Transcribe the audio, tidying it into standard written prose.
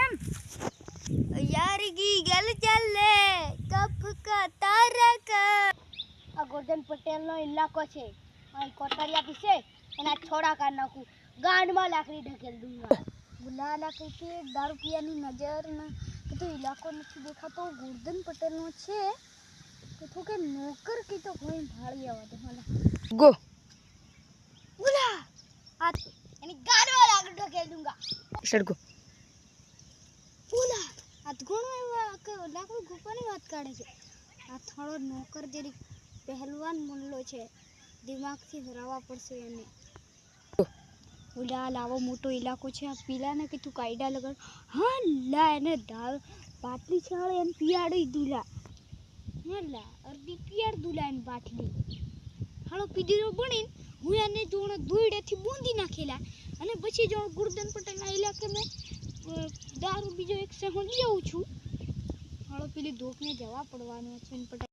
કેમ यार की गल चले कप का तारक आ गोर्धन पटेल नो इलाको छे आ कोतरिया पीछे एना छोड़ा काढ नाखू गांड में लाकड़ी ढकेल दूंगा बुला ना के दारू पियानी नजर न तो इलाको नहीं देखा तो गोर्धन पटेल नो छे तो के नौकर की तो कोई भाड़ी आवा दे मला गो बुला आ एनी गांड में लाकड़ी ढकेल दूंगा सड़को बुला अधगुणो एवा के लाकड़ू गुपानी बात काढे छे आ थोड़ो नौकर जेरी पहलवान मुल्लो छे दिमाग થી હરાવા પડશે એને ઉલા લાવો મોટો ઇલાકો છે આ પીલાને કે તું કાયડા લગર હા લા એને દાળ બાટલી છાળે એને પિયાડી દુલા હેલા અર્ધી પિયાડ દુલા એને બાટલી હાલો પીડીરો બની હું એને જોણ દોઈડેથી બૂંદી નાખેલા અને પછી જોણ ગુરદન પટેલના ઇલાકે મે દારૂ બીજો એક સે હું લેઉં છું હાલો પેલી દોકને જવા પડવાનું છે પટેલ